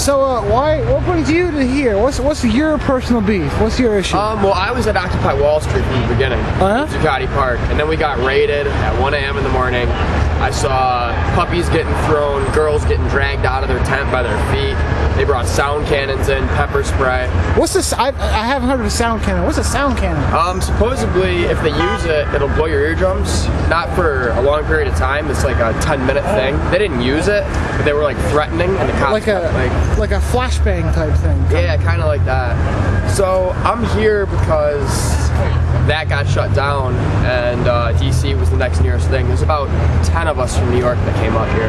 So what brings you to here? What's your personal beef? What's your issue? Well, I was at Occupy Wall Street from the beginning, Zucotti Park, and then we got raided at 1 a.m. in the morning. I saw puppies getting thrown, girls getting dragged out of their tent by their feet. They brought sound cannons in, pepper spray. What's this? I haven't heard of a sound cannon. What's a sound cannon? Supposedly, if they use it, it'll blow your eardrums. Not for a long period of time. It's like a 10-minute thing. They didn't use it, but they were like threatening, and the cops like a flashbang type thing. Yeah, kind of like that. So I'm here because that got shut down, and DC was the next nearest thing. There's about 10 of us from New York that came up here.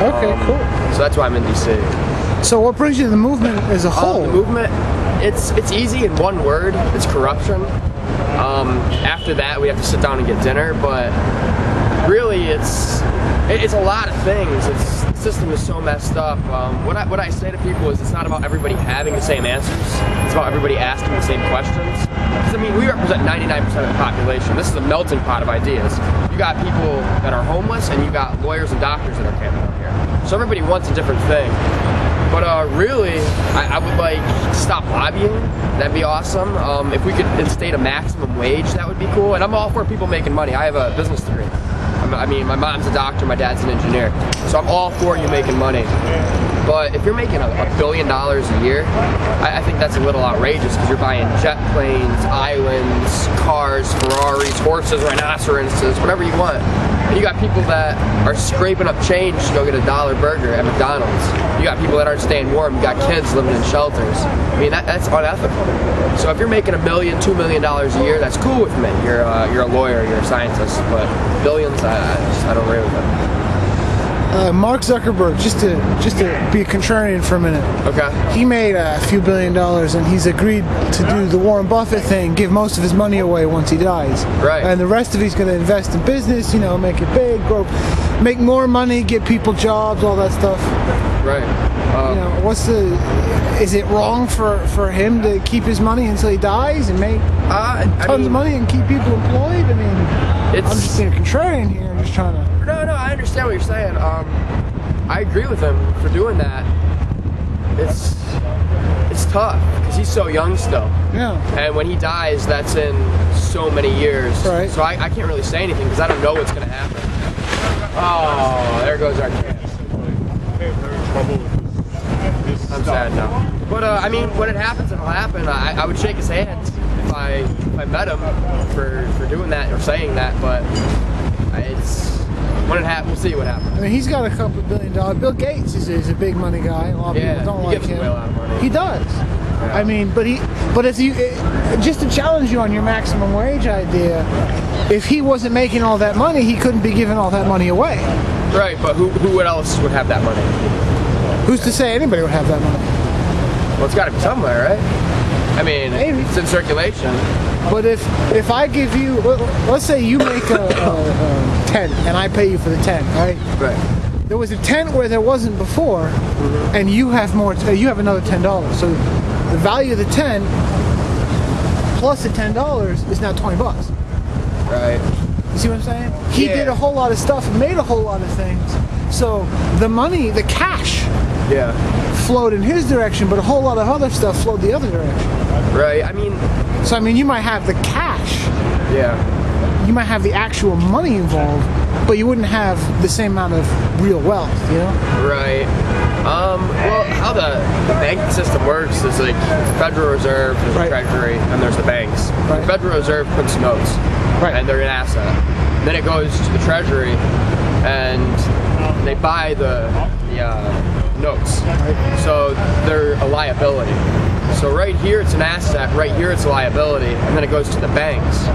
Okay, cool. So that's why I'm in DC. So what brings you to the movement as a whole? The movement, it's easy in one word. It's corruption. After that, we have to sit down and get dinner, but really it's a lot of things. The system is so messed up. What I say to people is it's not about everybody having the same answers. It's about everybody asking the same questions. Because, I mean, we represent 99% of the population. This is a melting pot of ideas. You got people that are homeless, and you got lawyers and doctors that are camping out here. So everybody wants a different thing. But really, I would like to stop lobbying. That'd be awesome. If we could instate a maximum wage, that would be cool. And I'm all for people making money. I have a business degree. I mean, my mom's a doctor, my dad's an engineer. So I'm all for you making money. But if you're making $1 billion a year, I think that's a little outrageous because you're buying jet planes, islands, cars, Ferraris, horses, rhinoceroses, whatever you want. And you got people that are scraping up change to go get a $1 burger at McDonald's. You got people that aren't staying warm. You got kids living in shelters. I mean, that's unethical. So if you're making $1 million, $2 million a year, that's cool with me. You're a lawyer, you're a scientist, but billions, I don't agree with it. Mark Zuckerberg, just to be a contrarian for a minute. Okay. He made a few $1 billion, and he's agreed to do the Warren Buffett thing, give most of his money away once he dies. Right. And the rest of he's going to invest in business, you know, make it big, grow, make more money, get people jobs, all that stuff. Right. You know, is it wrong for him to keep his money until he dies and make tons of money and keep people employed? I mean, I'm just being a contrarian here. I'm just trying to. No, I understand what you're saying. I agree with him for doing that. It's tough because he's so young still. Yeah. And when he dies, that's in so many years. Right. So I can't really say anything because I don't know what's going to happen. Oh, there goes our kid. I'm sad now. But I mean, when it happens, it'll happen. I would shake his hand if I met him for doing that or saying that. But when it happens, we'll see what happens. I mean, he's got a couple $1 billion. Bill Gates is a big money guy. A lot of people don't like him. He gives away a lot of money. He does. Yeah. I mean, but if you just to challenge you on your maximum wage idea, if he wasn't making all that money, he couldn't be giving all that money away. Right, but who else would have that money? Who's to say anybody would have that money? Well, it's got to be somewhere, right? I mean, maybe it's in circulation. But if I give you, let's say you make a tent and I pay you for the tent, right? Right. There was a tent where there wasn't before, and you have more. You have another $10. So the value of the tent plus the $10 is now $20. Right. You see what I'm saying? He did a whole lot of stuff and made a whole lot of things. So the money, the cash, flowed in his direction, but a whole lot of other stuff flowed the other direction. Right. I mean, you might have the cash. Yeah. You might have the actual money involved, but you wouldn't have the same amount of real wealth, you know? Right. Well, how the banking system works is like the Federal Reserve, there's the Treasury, and there's the banks. Right. The Federal Reserve prints notes, and they're an asset. Then it goes to the Treasury, and they buy the notes. Right. So they're a liability. So right here it's an asset, right here it's a liability, and then it goes to the banks.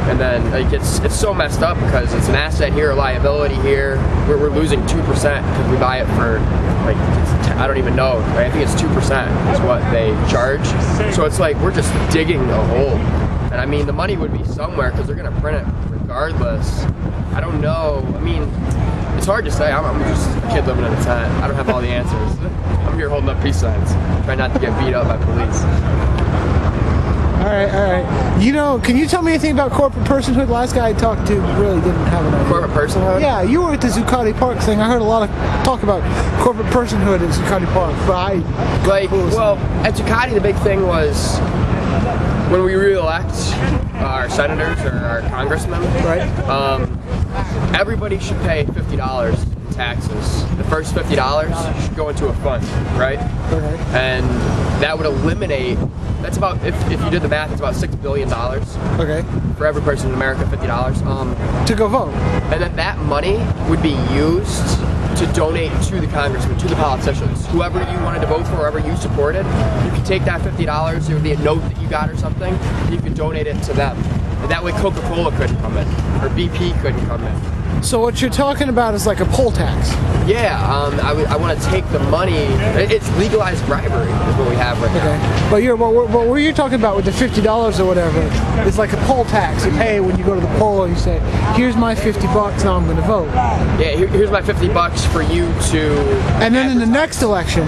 And then like it's so messed up because it's an asset here, a liability here. We're losing 2% because we buy it for like I don't even know. Right? I think it's 2% is what they charge. So it's like we're just digging a hole. And I mean the money would be somewhere because they're gonna print it regardless. I don't know. I mean, it's hard to say. I'm just a kid living in a tent. I don't have all the answers. I'm here holding up peace signs, trying not to get beat up by police. All right. You know, can you tell me anything about corporate personhood? The last guy I talked to really didn't have an idea. Corporate personhood? Yeah, you were at the Zucotti Park thing. I heard a lot of talk about corporate personhood at Zucotti Park, but at Zucotti the big thing was when we re-elect our senators or our congressmen, right? Everybody should pay $50 in taxes. The first $50 should go into a fund, right? Okay. And that would eliminate. That's about, if you did the math, it's about $6 billion. Okay. For every person in America, $50. To go vote. And then that money would be used to donate to the congressmen, to the politicians. Whoever you wanted to vote for, whoever you supported, you could take that $50, it would be a note that you got or something, and you could donate it to them. And that way Coca-Cola couldn't come in, or BP couldn't come in. So what you're talking about is like a poll tax. Yeah, I want to take the money. It's legalized bribery is what we have right now. But what you're talking about with the $50 or whatever, it's like a poll tax. You pay when you go to the poll. You say, "Here's my $50. Now I'm going to vote." Yeah, here's my $50 for you to. And then in the next election,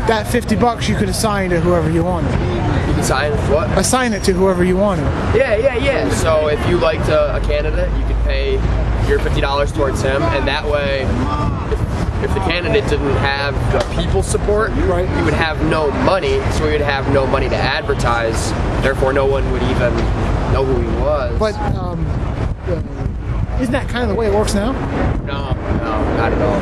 that $50 you could assign to whoever you wanted. You can assign what? Assign it to whoever you wanted. Yeah. So if you liked a candidate, you could pay your $50 towards him, and that way, if the candidate didn't have the people's support, right, he would have no money, so he would have no money to advertise. Therefore, no one would even know who he was. But isn't that kind of the way it works now? No, not at all.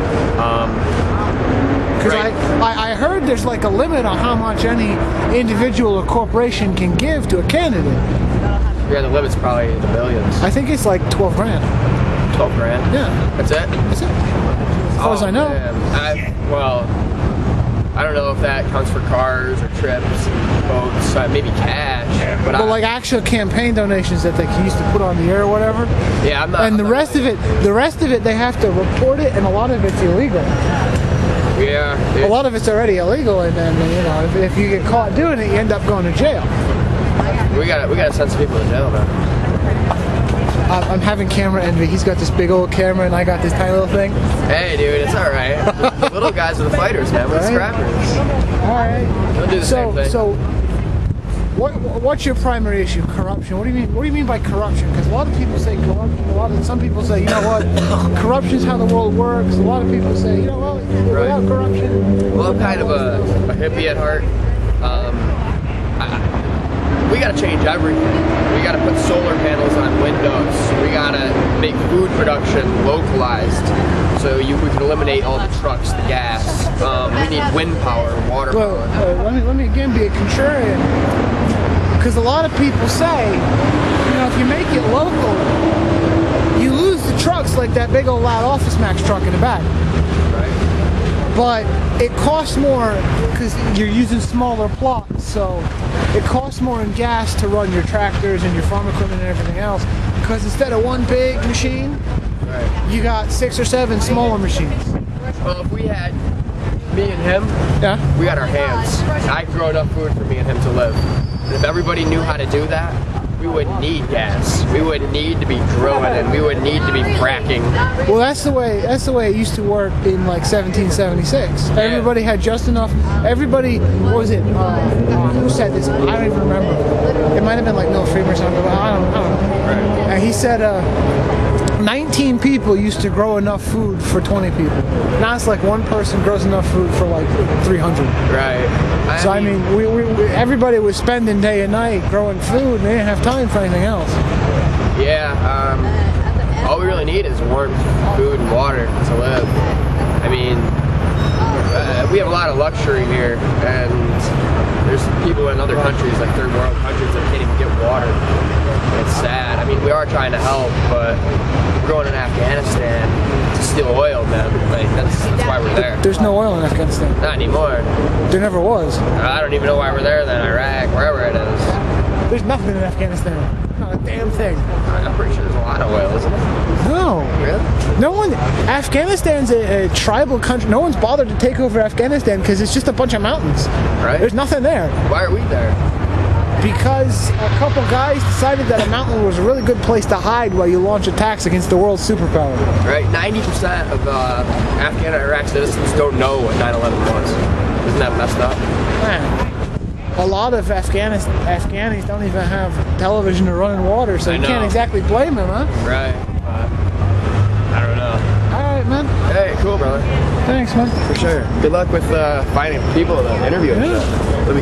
Because I heard there's like a limit on how much any individual or corporation can give to a candidate. Yeah, the limit's probably in the billions. I think it's like 12 grand. 12 grand? Yeah. That's it? That's it. As far as I know. I don't know if that counts for cars or trips, boats, maybe cash. But like actual campaign donations that they used to put on the air or whatever. Yeah, I'm not. And the rest of it, they have to report it, and a lot of it's illegal. Yeah. A lot of it's already illegal, and then if you get caught doing it, you end up going to jail. We gotta send some people to jail, man. I'm having camera envy. He's got this big old camera, and I got this tiny little thing. Hey, dude, it's all right. The little guys are the fighters, man. We're the scrappers. All right. Don't do the same thing. So, what's your primary issue? Corruption. What do you mean? What do you mean by corruption? Because a lot of people say corruption. Some people say, you know what, corruption is how the world works. A lot of people say, you know what, without corruption. Well, I'm kind of a hippie at heart. We gotta change everything. We gotta put solar panels on windows. We gotta make food production localized, so we can eliminate all the trucks, the gas. We need wind power, water power. Let me again be a contrarian, because a lot of people say, if you make it local, you lose the trucks like that big old loud Office Max truck in the back. Right. But it costs more because you're using smaller plots, so it costs more in gas to run your tractors and your farm equipment and everything else, because instead of one big machine, you got 6 or 7 smaller machines. Well, if we had me and him, we got our hands. I can grow enough food for me and him to live. And if everybody knew how to do that, we wouldn't need gas. We wouldn't need to be drilling, and we wouldn't need to be fracking. Well, that's the way it used to work in like 1776. Yeah. Everybody had just enough. Everybody, what was it? Who said this? I don't even remember. It might have been like Mill Freeman or something, but I don't know. Right. And he said 19 people used to grow enough food for 20 people. Now it's like one person grows enough food for like 300. Right. So I mean, everybody was spending day and night growing food, and they didn't have time for anything else. Yeah. All we really need is warm food and water to live. I mean, we have a lot of luxury here, and there's people in other countries, like third world countries, that can't even get water. It's sad. I mean, we are trying to help, but we're going in Afghanistan to steal oil, man. Like, that's why we're there. There's no oil in Afghanistan. Not anymore. There never was. I don't even know why we're there then. Iraq, wherever it is. There's nothing in Afghanistan. Not a damn thing. I'm pretty sure there's a lot of oil, isn't there? No. Really? No one. Afghanistan's a tribal country. No one's bothered to take over Afghanistan because it's just a bunch of mountains. Right. There's nothing there. Why are we there? Because a couple guys decided that a mountain was a really good place to hide while you launch attacks against the world's superpower. Right. 90% of Afghan and Iraq citizens don't know what 9/11 was. Isn't that messed up? Man. a lot of Afghanis don't even have television or running water, so you can't exactly blame them, huh? Right. I don't know. All right, man. Hey, cool, brother. Thanks, man. For sure. Good luck with finding people to interview and stuff. It'll be cool.